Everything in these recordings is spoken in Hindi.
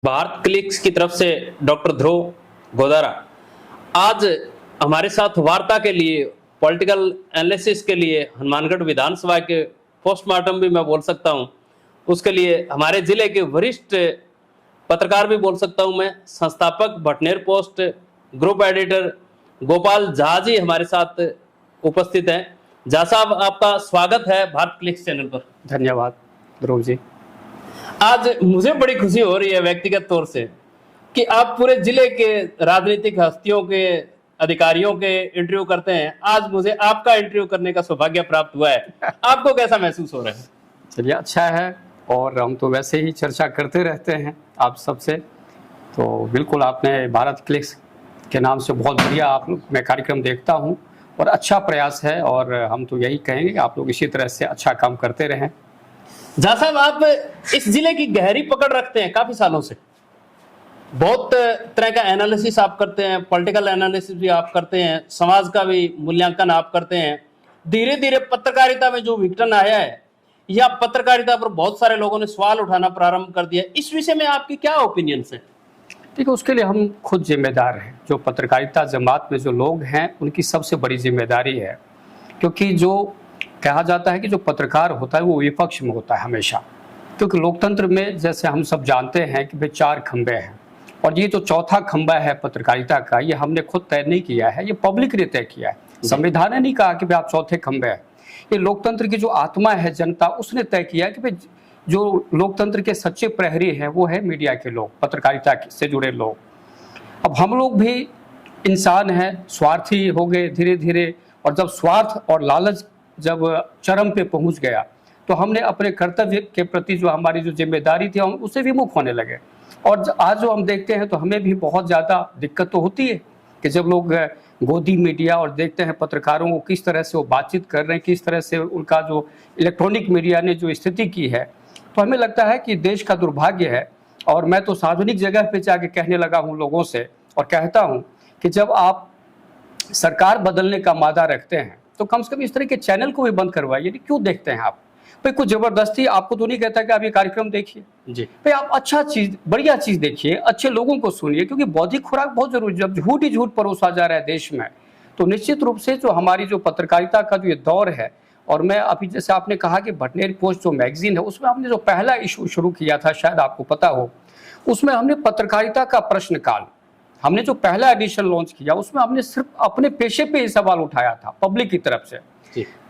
भारत क्लिक्स की तरफ से डॉक्टर ध्रुव गोदारा आज हमारे साथ वार्ता के लिए, पॉलिटिकल एनालिसिस के लिए, हनुमानगढ़ विधानसभा के पोस्टमार्टम भी मैं बोल सकता हूं, उसके लिए हमारे जिले के वरिष्ठ पत्रकार भी बोल सकता हूं मैं, संस्थापक Bhatner post group editor Gopal Jha ji हमारे साथ उपस्थित हैं। झा साहब, आपका स्वागत है भारत क्लिक्स चैनल पर। धन्यवाद ध्रुव जी। आज मुझे बड़ी खुशी हो रही है व्यक्तिगत तौर से कि आप पूरे जिले के राजनीतिक हस्तियों के अधिकारियों के इंटरव्यू करते हैं। आज मुझे आपका इंटरव्यू करने का सौभाग्य प्राप्त हुआ है। आपको कैसा महसूस हो रहा है? चलिए, अच्छा है। और हम तो वैसे ही चर्चा करते रहते हैं आप सबसे, तो बिल्कुल आपने भारत क्लिक्स के नाम से बहुत बढ़िया आप लोग मैं कार्यक्रम देखता हूं और अच्छा प्रयास है, और हम तो यही कहेंगे कि आप लोग इसी तरह से अच्छा काम करते रहें। झा साहब, आप इस जिले की गहरी पकड़ रखते हैं काफी सालों से, बहुत तरह का एनालिसिस आप करते हैं, पॉलिटिकल एनालिसिस भी आप करते हैं, समाज का भी मूल्यांकन आप करते हैं। धीरे धीरे पत्रकारिता में जो विघटन आया है या पत्रकारिता पर बहुत सारे लोगों ने सवाल उठाना प्रारंभ कर दिया, इस विषय में आपकी क्या ओपिनियन है? ठीक है, उसके लिए हम खुद जिम्मेदार हैं। जो पत्रकारिता जमात में जो लोग हैं उनकी सबसे बड़ी जिम्मेदारी है, क्योंकि जो कहा जाता है कि जो पत्रकार होता है वो विपक्ष में होता है हमेशा, क्योंकि लोकतंत्र में जैसे हम सब जानते हैं कि भाई 4 खंबे हैं, और ये जो चौथा खंबा है पत्रकारिता का, ये हमने खुद तय नहीं किया है, ये पब्लिक ने तय किया है। संविधान ने नहीं कहा कि भाई आप चौथे खंबे हैं। ये लोकतंत्र की जो आत्मा है, जनता, उसने तय किया कि भाई जो लोकतंत्र के सच्चे प्रहरी हैं वो है मीडिया के लोग, पत्रकारिता से जुड़े लोग। अब हम लोग भी इंसान हैं, स्वार्थी हो गए धीरे धीरे, और जब स्वार्थ और लालच जब चरम पे पहुंच गया तो हमने अपने कर्तव्य के प्रति जो हमारी जो जिम्मेदारी थी हम उससे विमुख होने लगे। और आज जो हम देखते हैं तो हमें भी बहुत ज़्यादा दिक्कत तो होती है कि जब लोग गोदी मीडिया और देखते हैं पत्रकारों को किस तरह से वो बातचीत कर रहे हैं, किस तरह से उनका जो इलेक्ट्रॉनिक मीडिया ने जो स्थिति की है, तो हमें लगता है कि देश का दुर्भाग्य है। और मैं तो सार्वजनिक जगह पे जाके कहने लगा हूँ लोगों से, और कहता हूँ कि जब आप सरकार बदलने का मादा रखते हैं तो कम से कम इस तरह के चैनल को भी बंद करवाइए। क्यों देखते हैं आप? भाई कुछ जबरदस्ती आपको तो नहीं कहता कि आप ये कार्यक्रम देखिए जी, भाई आप अच्छा चीज, बढ़िया चीज देखिए, अच्छे लोगों को सुनिए, क्योंकि बौद्धिक खुराक बहुत जरूरी है। जब झूठ ही झूठ परोसा जा रहा है देश में, तो निश्चित रूप से जो हमारी जो पत्रकारिता का जो ये दौर है, और मैं अभी जैसे आपने कहा कि भटनेर पोस्ट जो मैगजीन है उसमें हमने जो पहला इशू शुरू किया था, शायद आपको पता हो, उसमें हमने पत्रकारिता का प्रश्न काल, हमने जो पहला एडिशन लॉन्च किया उसमें हमने सिर्फ अपने पेशे पे ही सवाल उठाया था पब्लिक की तरफ से।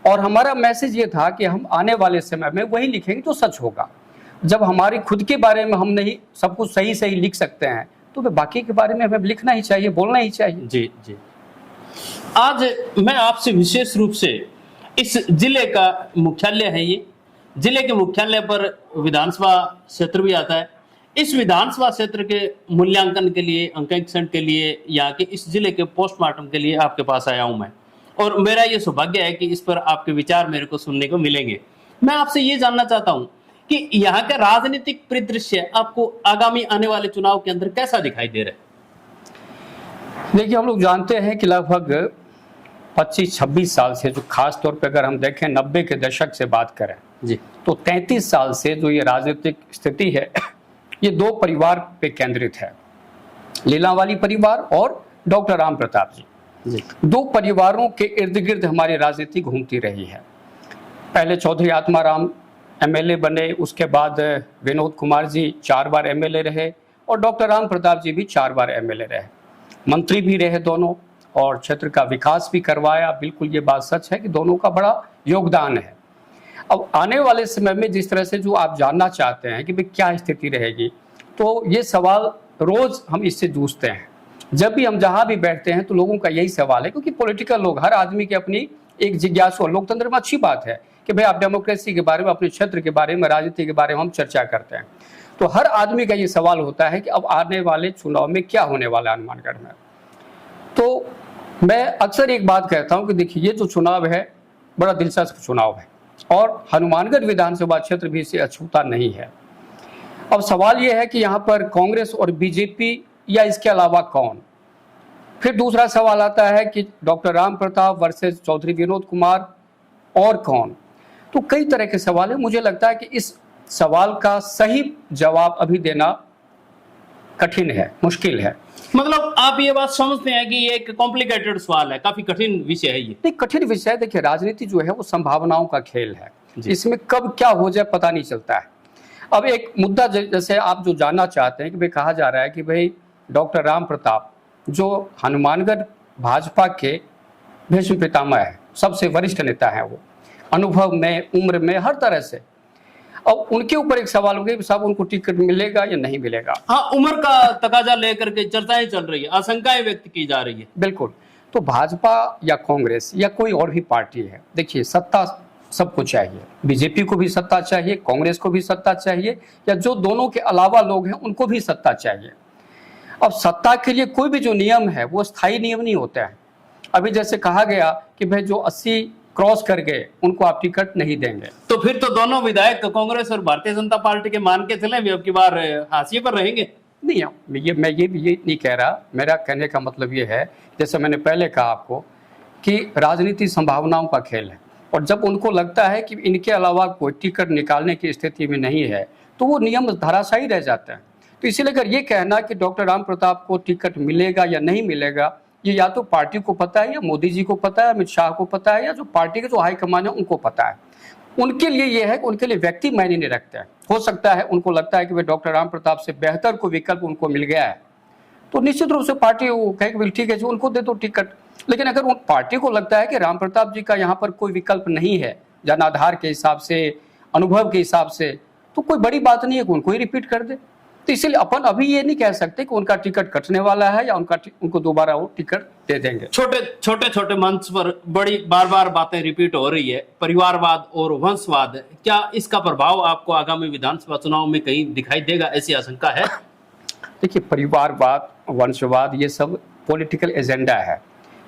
और हमारा मैसेज ये था कि हम आने वाले समय में वही लिखेंगे जो सच होगा। जब हमारी खुद के बारे में हम नहीं सब कुछ सही सही लिख सकते हैं तो बाकी के बारे में हमें लिखना ही चाहिए, बोलना ही चाहिए। जी जी। आज मैं आपसे विशेष रूप से इस जिले का मुख्यालय है, ये जिले के मुख्यालय पर विधानसभा क्षेत्र भी आता है। इस विधानसभा क्षेत्र के मूल्यांकन के लिए, अंकेक्षण के लिए, यहाँ के इस जिले के पोस्टमार्टम के लिए आपके पास आया हूं मैं, और मेरा ये सौभाग्य है कि इस पर आपके विचार मेरे को सुनने को मिलेंगे। मैं आपसे ये जानना चाहता हूं कि यहाँ का राजनीतिक परिदृश्य आपको आगामी आने वाले चुनाव के अंदर कैसा दिखाई दे रहा है? देखिए, हम लोग जानते हैं कि लगभग 25-26 साल से, जो खास तौर पे अगर हम देखें 90 के दशक से बात करें जी, तो 33 साल से जो ये राजनीतिक स्थिति है ये 2 परिवार पे केंद्रित है, लीलावाली परिवार और डॉक्टर राम प्रताप जी। 2 परिवारों के इर्द गिर्द हमारी राजनीति घूमती रही है। पहले चौधरी आत्माराम एमएलए बने, उसके बाद विनोद कुमार जी 4 बार एमएलए रहे, और डॉक्टर राम प्रताप जी भी 4 बार एमएलए रहे, मंत्री भी रहे दोनों, और क्षेत्र का विकास भी करवाया। बिल्कुल ये बात सच है कि दोनों का बड़ा योगदान है। अब आने वाले समय में जिस तरह से जो आप जानना चाहते हैं कि भाई क्या स्थिति रहेगी, तो ये सवाल रोज हम इससे जूझते हैं। जब भी हम जहां भी बैठते हैं तो लोगों का यही सवाल है, क्योंकि पॉलिटिकल लोग, हर आदमी की अपनी एक जिज्ञासु, लोकतंत्र में अच्छी बात है कि भाई आप डेमोक्रेसी के बारे में, अपने क्षेत्र के बारे में, राजनीति के बारे में हम चर्चा करते हैं। तो हर आदमी का ये सवाल होता है कि अब आने वाले चुनाव में क्या होने वाला है हनुमानगढ़ में। तो मैं अक्सर एक बात कहता हूं कि देखिए, ये जो चुनाव है बड़ा दिलचस्प चुनाव है, और हनुमानगढ़ विधानसभा क्षेत्र भी इसे अछूता नहीं है। अब सवाल यह है कि यहाँ पर कांग्रेस और बीजेपी या इसके अलावा कौन। फिर दूसरा सवाल आता है कि डॉक्टर राम प्रताप वर्सेस चौधरी विनोद कुमार और कौन। तो कई तरह के सवाल है। मुझे लगता है कि इस सवाल का सही जवाब अभी देना कठिन है, मुश्किल है। मतलब आप ये बात समझते हैं कि ये एक कॉम्प्लिकेटेड सवाल है, काफी कठिन विषय है ये? नहीं, कठिन विषय है। देखिए, राजनीति जो है वो संभावनाओं का खेल है, जी। इसमें कब क्या हो जाए पता नहीं चलता है। अब एक मुद्दा जैसे आप जो जानना चाहते हैं कि भाई, कहा जा रहा है कि भाई डॉक्टर राम प्रताप जो हनुमानगढ़ भाजपा के भीष्म पितामह है, सबसे वरिष्ठ नेता है, वो अनुभव में, उम्र में, हर तरह से। अब उनके ऊपर एक सवाल हो गया, साहब उनको टिकट मिलेगा या नहीं मिलेगा। हाँ, उम्र का तकाजा लेकर के चर्चाएं चल रही है, आशंकाएं व्यक्त की जा रही है। बिल्कुल। तो भाजपा या कांग्रेस या कोई और भी पार्टी है, देखिए सत्ता सबको चाहिए, बीजेपी को भी सत्ता चाहिए, कांग्रेस को भी सत्ता चाहिए, या जो दोनों के अलावा लोग हैं उनको भी सत्ता चाहिए। अब सत्ता के लिए कोई भी जो नियम है वो स्थायी नियम नहीं होते हैं। अभी जैसे कहा गया कि भाई जो 80 क्रॉस कर गए उनको आप टिकट नहीं देंगे, तो फिर तो दोनों विधायक कांग्रेस और भारतीय जनता पार्टी के मान के चले, अब की बार हाशिए पर रहेंगे। नहीं, मैं ये नहीं कह रहा। मेरा कहने का मतलब ये है, जैसे मैंने पहले कहा आपको, कि राजनीति संभावनाओं का खेल है, और जब उनको लगता है कि इनके अलावा कोई टिकट निकालने की स्थिति में नहीं है तो वो नियम धराशायी रह जाते हैं। तो इसीलिए अगर ये कहना कि डॉक्टर राम प्रताप को टिकट मिलेगा या नहीं मिलेगा, ये या तो पार्टी को पता है, या मोदी जी को पता है, अमित शाह को पता है, या जो पार्टी के जो हाईकमान है उनको पता है। उनके लिए ये है कि उनके लिए व्यक्ति मायने नहीं रखते हैं। हो सकता है उनको लगता है कि भाई डॉक्टर राम प्रताप से बेहतर कोई विकल्प उनको मिल गया है, तो निश्चित रूप से पार्टी वो कहे ठीक है जी, उनको दे दो टिकट। लेकिन अगर उन पार्टी को लगता है कि राम प्रताप जी का यहाँ पर कोई विकल्प नहीं है, जनाधार के हिसाब से, अनुभव के हिसाब से, तो कोई बड़ी बात नहीं है कि उनको ही रिपीट कर दे। तो इसलिए अपन अभी ये नहीं कह सकते कि उनका टिकट कटने वाला है या उनको दोबारा वो टिकट दे देंगे। छोटे मंच पर बड़ी बार बातें रिपीट हो रही है, परिवारवाद और वंशवाद, क्या इसका प्रभाव आपको आगामी विधानसभा चुनाव में कहीं दिखाई देगा, ऐसी आशंका है? देखिए, परिवारवाद, वंशवाद, ये सब पॉलिटिकल एजेंडा है,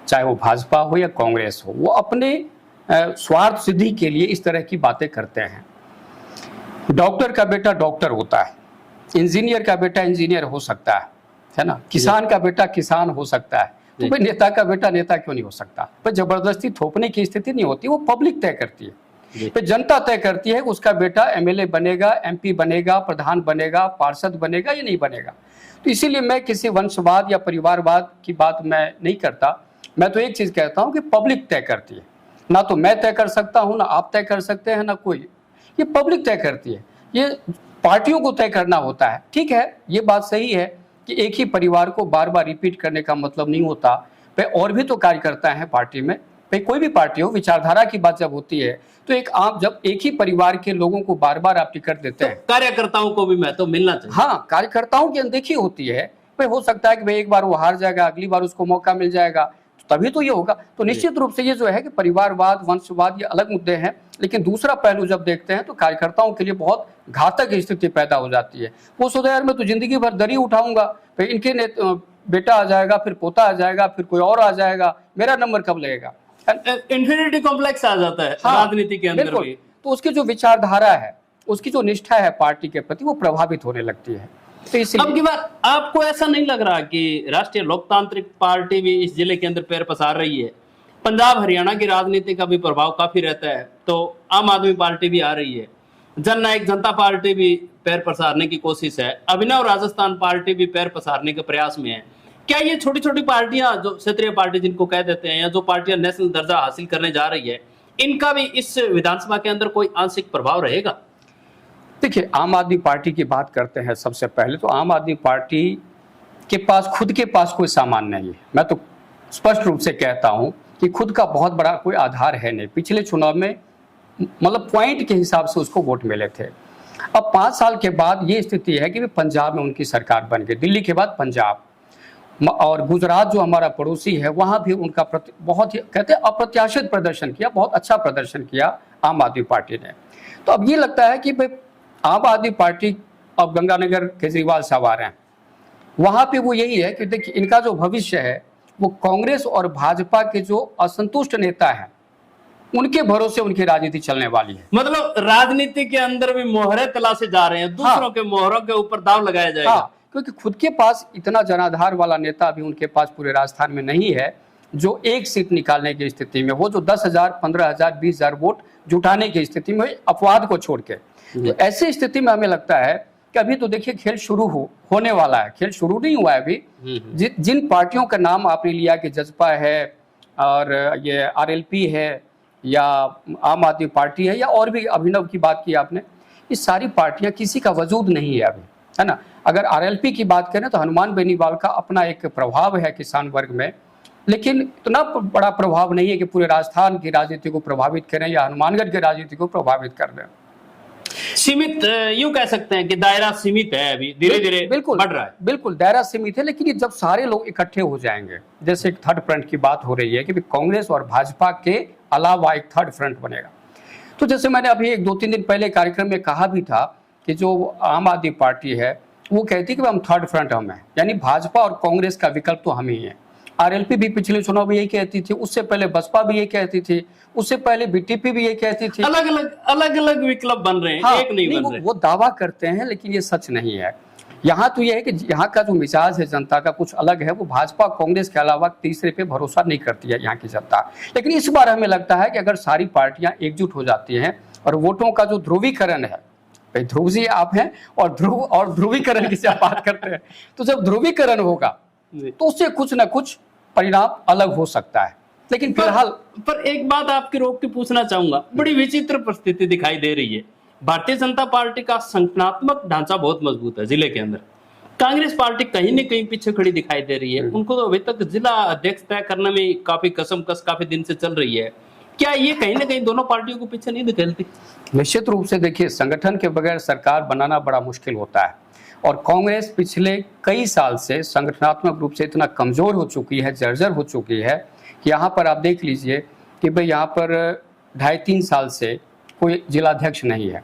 चाहे वो भाजपा हो या कांग्रेस हो। वो अपने स्वार्थ सिद्धि के लिए इस तरह की बातें करते हैं। डॉक्टर का बेटा डॉक्टर होता है, इंजीनियर का बेटा इंजीनियर हो सकता है ना, किसान का बेटा किसान हो सकता है, तो भाई नेता का बेटा नेता क्यों नहीं हो सकता? पर जबरदस्ती थोपने की स्थिति नहीं होती, वो पब्लिक तय करती है। फिर जनता तय करती है कि उसका बेटा एमएलए बनेगा, एमपी बनेगा, प्रधान बनेगा, पार्षद बनेगा या नहीं बनेगा। तो इसीलिए मैं किसी वंशवाद या परिवारवाद की बात मैं नहीं करता। मैं तो एक चीज कहता हूं कि पब्लिक तय करती है, ना तो मैं तय कर सकता हूं, ना आप तय कर सकते हैं, ना कोई, ये पब्लिक तय करती है। ये पार्टियों को तय करना होता है। ठीक है, ये बात सही है कि एक ही परिवार को बार बार रिपीट करने का मतलब नहीं होता। भाई और भी तो कार्यकर्ता हैं पार्टी में, भाई कोई भी पार्टी हो, विचारधारा की बात जब होती है तो जब एक ही परिवार के लोगों को बार बार आप टिकट देते हैं, कार्यकर्ताओं को भी महत्व मिलना चाहिए। हाँ, कार्यकर्ताओं की अनदेखी होती है। भाई हो सकता है कि भाई एक बार वो हार जाएगा, अगली बार उसको मौका मिल जाएगा, तभी तो ये होगा। तो निश्चित रूप से ये जो है कि परिवारवाद, वंशवाद, ये अलग मुद्दे हैं, लेकिन दूसरा पहलू जब देखते हैं तो कार्यकर्ताओं के लिए बहुत घातक स्थिति पैदा हो जाती है। वो सोचा यार मैं तो जिंदगी भर दरी उठाऊंगा, फिर इनके बेटा आ जाएगा, फिर पोता आ जाएगा, फिर कोई और आ जाएगा, मेरा नंबर कब लगेगा? इन्फिनिटी कॉम्प्लेक्स आ जाता है। हाँ, राजनीति के अंदर भी। तो उसकी जो विचारधारा है, उसकी जो निष्ठा है पार्टी के प्रति, वो प्रभावित होने लगती है। तो अब की बात, आपको ऐसा नहीं लग रहा कि राष्ट्रीय लोकतांत्रिक पार्टी भी इस जिले के अंदर पैर पसार रही है? पंजाब हरियाणा की राजनीति का भी प्रभाव काफी रहता है, तो आम आदमी पार्टी भी आ रही है, जननायक जनता पार्टी भी पैर पसारने की कोशिश है, अभिनव राजस्थान पार्टी भी पैर पसारने के प्रयास में है। क्या ये छोटी छोटी पार्टियां, जो क्षेत्रीय पार्टी जिनको कह देते हैं, या जो पार्टियां नेशनल दर्जा हासिल करने जा रही है, इनका भी इस विधानसभा के अंदर कोई आंशिक प्रभाव रहेगा? देखिए, आम आदमी पार्टी की बात करते हैं। सबसे पहले तो आम आदमी पार्टी के पास खुद के पास कोई सामान नहीं है। मैं तो स्पष्ट रूप से कहता हूं कि खुद का बहुत बड़ा कोई आधार है नहीं। पिछले चुनाव में मतलब पॉइंट के हिसाब से उसको वोट मिले थे। अब 5 साल के बाद ये स्थिति है कि पंजाब में उनकी सरकार बन गई, दिल्ली के बाद पंजाब, और गुजरात जो हमारा पड़ोसी है वहाँ भी उनका बहुत ही कहते हैं अप्रत्याशित प्रदर्शन किया, बहुत अच्छा प्रदर्शन किया आम आदमी पार्टी ने। तो अब ये लगता है कि भाई आम आदमी पार्टी, अब गंगानगर केजरीवाल साहब आ रहे हैं, वहाँ पे वो यही है कि देखिए इनका जो भविष्य है वो कांग्रेस और भाजपा के जो असंतुष्ट नेता हैं उनके भरोसे उनकी राजनीति चलने वाली है। मतलब राजनीति के अंदर भी मोहरे तलाशे जा रहे हैं, दूसरों के मोहरों के ऊपर दाव लगाया जाएगा। हाँ, क्योंकि खुद के पास इतना जनाधार वाला नेता भी उनके पास पूरे राजस्थान में नहीं है जो एक सीट निकालने की स्थिति में, वो जो 10,000, 15,000, 20,000 वोट जुटाने की स्थिति में, अपवाद को छोड़ के। तो ऐसी स्थिति में हमें लगता है कि अभी तो देखिए खेल शुरू होने वाला है, खेल शुरू नहीं हुआ है अभी। जिन पार्टियों का नाम आपने लिया कि जसपा है और ये आरएलपी है या आम आदमी पार्टी है या और भी अभिनव की बात की आपने, ये सारी पार्टियां किसी का वजूद नहीं है अभी, है ना। अगर आरएलपी की बात करें तो हनुमान बेनीवाल का अपना एक प्रभाव है किसान वर्ग में, लेकिन इतना बड़ा प्रभाव नहीं है कि पूरे राजस्थान की राजनीति को प्रभावित करें या हनुमानगढ़ की राजनीति को प्रभावित कर दें। सीमित, यूं कह सकते हैं कि दायरा सीमित है, अभी धीरे धीरे बिल्कुल बढ़ रहा है। बिल्कुल दायरा सीमित है, लेकिन ये जब सारे लोग इकट्ठे हो जाएंगे, जैसे एक थर्ड फ्रंट की बात हो रही है कि कांग्रेस और भाजपा के अलावा एक थर्ड फ्रंट बनेगा। तो जैसे मैंने अभी 2-3 दिन पहले कार्यक्रम में कहा भी था कि जो आम आदमी पार्टी है वो कहती है कि हम थर्ड फ्रंट हम हैं, यानी भाजपा और कांग्रेस का विकल्प तो हम ही है। आरएलपी भी पिछले चुनाव में यही कहती थी, उससे पहले बसपा भी यही कहती थी, उससे पहले बीटीपी भी यही कहती थी। अलग अलग विकल्प बन रहे हैं, हाँ, एक नहीं बन रहे। वो दावा करते हैं लेकिन ये सच नहीं है। यहाँ तो ये है कि यहाँ का जो मिजाज है जनता का कुछ अलग है, वो भाजपा कांग्रेस के अलावा तीसरे पे भरोसा नहीं करती है यहाँ की जनता। लेकिन इस बार हमें लगता है कि अगर सारी पार्टियां एकजुट हो जाती हैं और वोटों का जो ध्रुवीकरण है, भाई ध्रुव जी आप हैं और ध्रुवीकरण की आप बात करते हैं, तो जब ध्रुवीकरण होगा तो उससे कुछ ना कुछ परिणाम अलग हो सकता है। लेकिन फिलहाल पर एक बात आपकी रोक के पूछना चाहूंगा, बड़ी विचित्र परिस्थिति दिखाई दे रही है। भारतीय जनता पार्टी का संगठनात्मक ढांचा बहुत मजबूत है जिले के अंदर, कांग्रेस पार्टी कहीं न कहीं पीछे खड़ी दिखाई दे रही है। उनको तो अभी तक जिला अध्यक्ष तय करने में काफी कसमकस काफी दिन से चल रही है। क्या ये कहीं ना कहीं दोनों पार्टियों को पीछे नहीं धकेलती? निश्चित रूप से देखिए, संगठन के बगैर सरकार बनाना बड़ा मुश्किल होता है और कांग्रेस पिछले कई साल से संगठनात्मक रूप से इतना कमजोर हो चुकी है, जर्जर हो चुकी है कि यहाँ पर आप देख लीजिए कि भाई यहाँ पर 2.5-3 साल से कोई जिलाध्यक्ष नहीं है,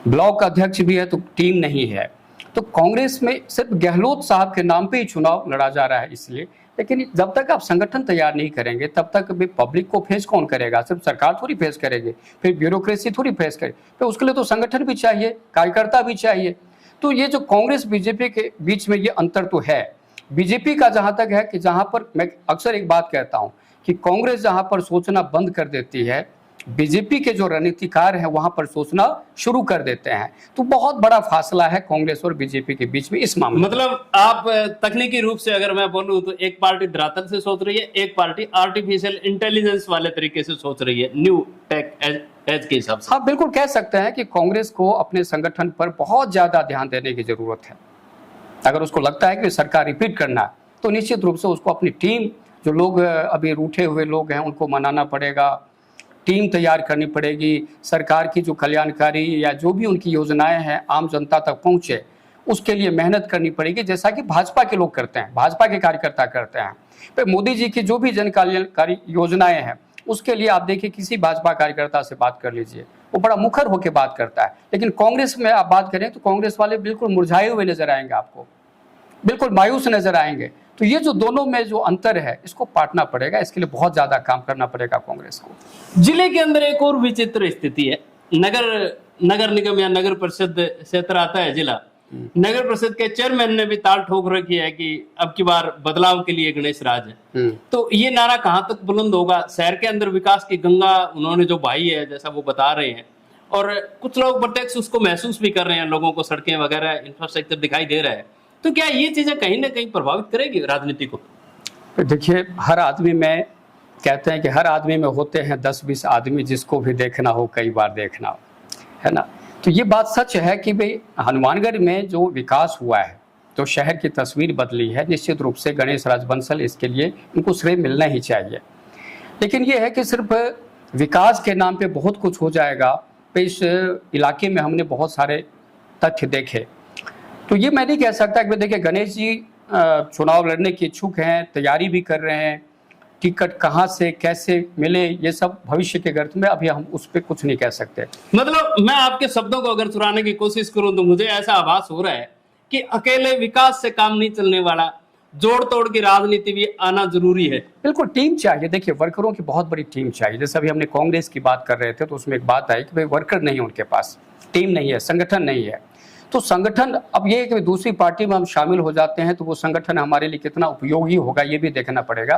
ब्लॉक अध्यक्ष भी है तो टीम नहीं है। तो कांग्रेस में सिर्फ गहलोत साहब के नाम पे ही चुनाव लड़ा जा रहा है इसलिए। लेकिन जब तक आप संगठन तैयार नहीं करेंगे तब तक भी पब्लिक को फेस कौन करेगा? सिर्फ सरकार थोड़ी फेस करेगी, फिर ब्यूरोक्रेसी थोड़ी फेस करेगी, फिर उसके लिए तो संगठन भी चाहिए, कार्यकर्ता भी चाहिए। तो ये जो कांग्रेस बीजेपी के बीच में ये अंतर तो है। बीजेपी का जहां तक है कि जहां पर मैं अक्सर एक बात कहता हूं कि कांग्रेस जहां पर सोचना बंद कर देती है, बीजेपी के जो रणनीतिकार हैं वहां पर सोचना शुरू कर देते हैं। तो बहुत बड़ा फासला है कांग्रेस और बीजेपी के बीच में इस मामले में। मतलब आप तकनीकी रूप से अगर मैं बोलूं तो एक पार्टी धरातल से सोच रही है, एक पार्टी आर्टिफिशियल इंटेलिजेंस वाले तरीके से सोच रही है, न्यू टेक एज के हिसाब से। हाँ, बिल्कुल कह सकते हैं कि कांग्रेस को अपने संगठन पर बहुत ज्यादा ध्यान देने की जरूरत है। अगर उसको लगता है कि सरकार रिपीट करना है तो निश्चित रूप से उसको अपनी टीम, जो लोग अभी रूठे हुए लोग हैं उनको मनाना पड़ेगा, टीम तैयार करनी पड़ेगी, सरकार की जो कल्याणकारी या जो भी उनकी योजनाएं हैं आम जनता तक पहुंचे उसके लिए मेहनत करनी पड़ेगी, जैसा कि भाजपा के लोग करते हैं, भाजपा के कार्यकर्ता करते हैं। फिर मोदी जी की जो भी जन कल्याणकारी योजनाएं हैं उसके लिए आप देखिए किसी भाजपा कार्यकर्ता से बात कर लीजिए, वो बड़ा मुखर होकर बात करता है। लेकिन कांग्रेस में आप बात करें तो कांग्रेस वाले बिल्कुल मुरझाए हुए नजर आएंगे, आपको बिल्कुल मायूस नजर आएंगे। तो ये जो दोनों में जो अंतर है इसको पाटना पड़ेगा, इसके लिए बहुत ज्यादा काम करना पड़ेगा कांग्रेस को। जिले के अंदर एक और विचित्र स्थिति है, नगर निगम या नगर परिषद क्षेत्र आता है जिला, नगर परिषद के चेयरमैन ने भी ताल ठोक रखी है कि अब की बार बदलाव के लिए गणेश राज है। तो ये नारा कहां तक बुलंद होगा? शहर के अंदर विकास की गंगा उन्होंने जो बहाई है, जैसा वो बता रहे हैं, और कुछ लोग प्रत्यक्ष उसको महसूस भी कर रहे हैं, लोगों को सड़कें वगैरह इंफ्रास्ट्रक्चर दिखाई दे रहा है। तो क्या ये चीजें कहीं ना कहीं प्रभावित करेगी राजनीति को? देखिए, हर आदमी में कहते हैं कि हर आदमी में होते हैं 10-20 आदमी जिसको भी देखना हो कई बार देखना हो, है ना। तो ये बात सच है कि भाई हनुमानगढ़ में जो विकास हुआ है, जो शहर की तस्वीर बदली है, निश्चित रूप से गणेश राज बंसल इसके लिए इनको श्रेय मिलना ही चाहिए। लेकिन ये है कि सिर्फ विकास के नाम पे बहुत कुछ हो जाएगा। इस इलाके में हमने बहुत सारे तथ्य देखे, तो ये मैं नहीं कह सकता कि देखिए गणेश जी चुनाव लड़ने के इच्छुक हैं, तैयारी भी कर रहे हैं, टिकट कहाँ से कैसे मिले ये सब भविष्य के गर्त में अभी हम उस पर कुछ नहीं कह सकते। मतलब मैं आपके शब्दों को अगर चुराने की कोशिश करूं तो मुझे ऐसा आभास हो रहा है कि अकेले विकास से काम नहीं चलने वाला, जोड़ तोड़ की राजनीति भी आना जरूरी है। बिल्कुल टीम चाहिए, देखिए वर्करों की बहुत बड़ी टीम चाहिए। जैसे अभी हमने कांग्रेस की बात कर रहे थे तो उसमें एक बात आई कि भाई वर्कर नहीं है उनके पास, टीम नहीं है, संगठन नहीं है। तो संगठन, अब ये है कि दूसरी पार्टी में हम शामिल हो जाते हैं तो वो संगठन हमारे लिए कितना उपयोगी होगा ये भी देखना पड़ेगा।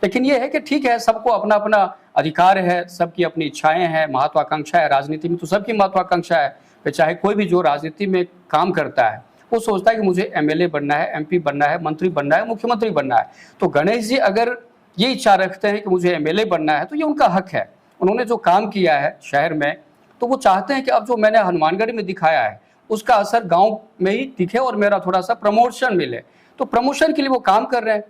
लेकिन ये है कि ठीक है, सबको अपना अपना अधिकार है, सबकी अपनी इच्छाएं हैं, महत्वाकांक्षा है, राजनीति में तो सबकी महत्वाकांक्षा है। चाहे कोई भी जो राजनीति में काम करता है वो सोचता है कि मुझे एमएलए बनना है, एमपी बनना है, मंत्री बनना है, मुख्यमंत्री बनना है। तो गणेश जी अगर ये इच्छा रखते हैं कि मुझे एमएलए बनना है तो ये उनका हक है। उन्होंने जो काम किया है शहर में, तो वो चाहते हैं कि अब जो मैंने हनुमानगढ़ में दिखाया है उसका असर गांव में ही दिखे और मेरा थोड़ा सा प्रमोशन मिले। तो प्रमोशन के लिए वो काम कर रहे हैं,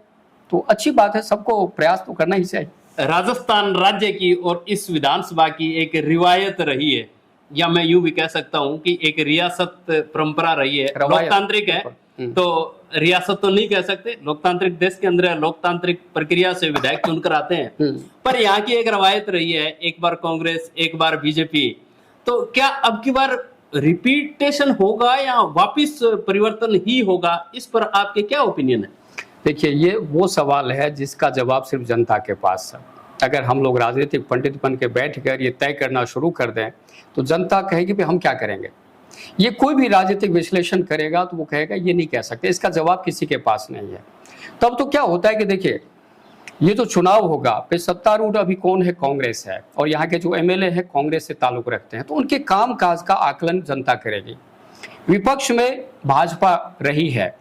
तो अच्छी बात है, सबको प्रयास तो करना ही चाहिए। राजस्थान राज्य की और इस विधानसभा की एक रिवायत रही है, या मैं यूं भी कह सकता हूं कि एक रियासत परंपरा रही है। लोकतांत्रिक है तो रियासत तो नहीं कह सकते, लोकतांत्रिक देश के अंदर लोकतांत्रिक प्रक्रिया से विधायक चुनकर आते हैं, पर यहाँ की एक रवायत रही है, एक बार कांग्रेस एक बार बीजेपी। तो क्या अब की बार रिपीटेशन होगा या वापिस परिवर्तन ही होगा, इस पर आपके क्या ओपिनियन है? देखिए, ये वो सवाल है जिसका जवाब सिर्फ जनता के पास है। अगर हम लोग राजनीतिक पंडित बन के बैठ कर ये तय करना शुरू कर दें तो जनता कहेगी कि हम क्या करेंगे। ये कोई भी राजनीतिक विश्लेषण करेगा तो वो कहेगा ये नहीं कह सकते, इसका जवाब किसी के पास नहीं है। तब तो क्या होता है कि देखिए, ये जो चुनाव होगा पे सत्तारूढ़ अभी कौन है, कांग्रेस है, और यहाँ के जो एमएलए हैं कांग्रेस से ताल्लुक रखते हैं, तो उनके काम काज का आकलन जनता करेगी। विपक्ष में भाजपा रही है,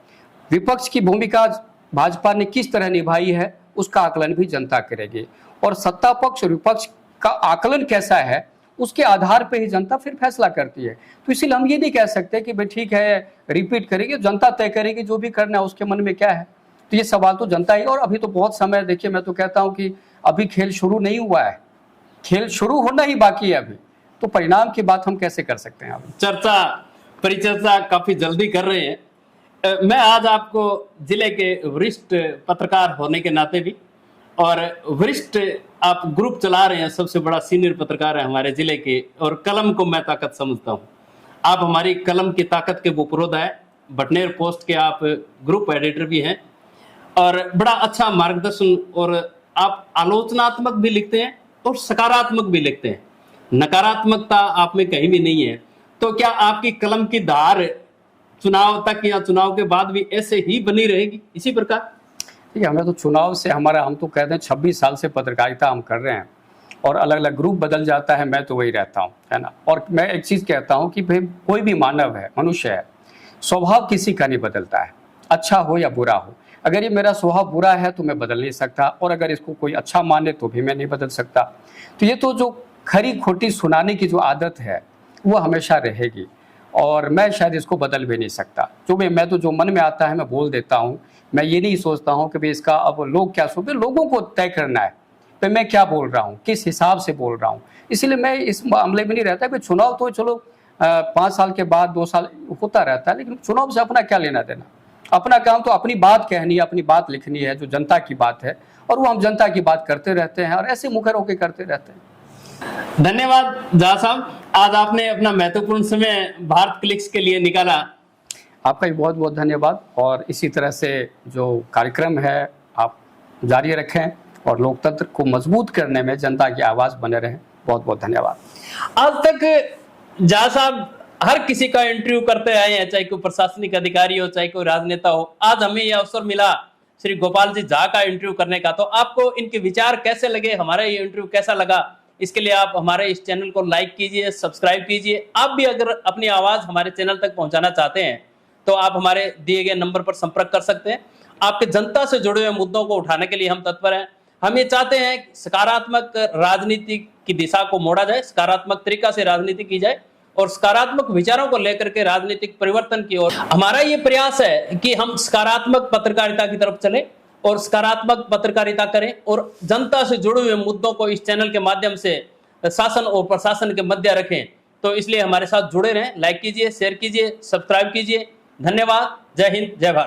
विपक्ष की भूमिका भाजपा ने किस तरह निभाई है उसका आकलन भी जनता करेगी, और सत्ता पक्ष और विपक्ष का आकलन कैसा है उसके आधार पे ही जनता फिर फैसला करती है। तो इसीलिए हम ये नहीं कह सकते कि भाई ठीक है रिपीट करेगी, जनता तय करेगी जो भी करना है उसके मन में क्या है। तो ये सवाल तो जनता ही, और अभी तो बहुत समय, देखिए मैं तो कहता हूँ कि अभी खेल शुरू नहीं हुआ है, खेल शुरू होना ही बाकी है अभी, तो परिणाम की बात हम कैसे कर सकते हैं। अभी चर्चा परिचर्चा काफी जल्दी कर रहे हैं। मैं आज आपको जिले के वरिष्ठ पत्रकार होने के नाते भी, और वरिष्ठ आप ग्रुप चला रहे हैं, सबसे बड़ा सीनियर पत्रकार है हमारे जिले के, और कलम को मैं ताकत समझता हूं। आप हमारी कलम की ताकत के वो पुरोधा है, बटनेर पोस्ट के आप ग्रुप एडिटर भी हैं, और बड़ा अच्छा मार्गदर्शन, और आप आलोचनात्मक भी लिखते हैं और सकारात्मक भी लिखते हैं, नकारात्मकता आप में कहीं भी नहीं है। तो क्या आपकी कलम की धार चुनाव तक या चुनाव के बाद भी ऐसे ही बनी रहेगी इसी प्रकार? ठीक है, हमें तो चुनाव से हमारा, हम तो कहते हैं 26 साल से पत्रकारिता हम कर रहे हैं, और अलग अलग ग्रुप बदल जाता है, मैं तो वही रहता हूँ, है ना। और मैं एक चीज़ कहता हूँ कि भाई कोई भी मानव है, मनुष्य है, स्वभाव किसी का नहीं बदलता है, अच्छा हो या बुरा हो। अगर ये मेरा स्वभाव बुरा है तो मैं बदल नहीं सकता, और अगर इसको कोई अच्छा माने तो भी मैं नहीं बदल सकता। तो ये तो जो खरी खोटी सुनाने की जो आदत है वो हमेशा रहेगी, और मैं शायद इसको बदल भी नहीं सकता। मैं तो जो मन में आता है मैं बोल देता हूँ। मैं ये नहीं सोचता हूँ कि भाई इसका अब लोग क्या सोचे, लोगों को तय करना है कि मैं क्या बोल रहा हूँ, किस हिसाब से बोल रहा हूँ। इसलिए मैं इस मामले में नहीं रहता कि चुनाव तो चलो 5 साल के बाद 2 साल होता रहता है, लेकिन चुनाव से अपना क्या लेना देना। अपना काम तो अपनी बात कहनी है, अपनी बात लिखनी है जो जनता की बात है, और वो हम जनता की बात करते रहते हैं और ऐसे मुखर होकर करते रहते हैं। धन्यवाद झा साहब, आज आपने अपना महत्वपूर्ण समय भारत क्लिक्स के लिए निकाला। आपका भी बहुत बहुत धन्यवाद, और इसी तरह से जो कार्यक्रम है आप जारी रखें और लोकतंत्र को मजबूत करने में जनता की आवाज बने रहें। बहुत बहुत धन्यवाद। आज तक झा साहब हर किसी का इंटरव्यू करते आए हैं, चाहे कोई प्रशासनिक अधिकारी हो, चाहे कोई राजनेता हो। आज हमें यह अवसर मिला श्री गोपाल जी झा का इंटरव्यू करने का, तो आपको इनके विचार कैसे लगे, हमारा ये इंटरव्यू कैसा लगा, इसके लिए आप हमारे इस चैनल को लाइक कीजिए, सब्सक्राइब कीजिए। आप भी अगर अपनी आवाज हमारे चैनल तक पहुंचाना चाहते हैं तो आप हमारे दिए गए नंबर पर संपर्क कर सकते हैं। आपके जनता से जुड़े हुए मुद्दों को उठाने के लिए हम तत्पर हैं। हम ये चाहते हैं कि सकारात्मक राजनीति की दिशा को मोड़ा जाए, सकारात्मक तरीका से राजनीति की जाए, और सकारात्मक विचारों को लेकर के राजनीतिक परिवर्तन की ओर हमारा ये प्रयास है कि हम सकारात्मक पत्रकारिता की तरफ चले और सकारात्मक पत्रकारिता करें, और जनता से जुड़े हुए मुद्दों को इस चैनल के माध्यम से शासन और प्रशासन के मध्य रखें। तो इसलिए हमारे साथ जुड़े रहें, लाइक कीजिए, शेयर कीजिए, सब्सक्राइब कीजिए। धन्यवाद। जय हिंद, जय भारत।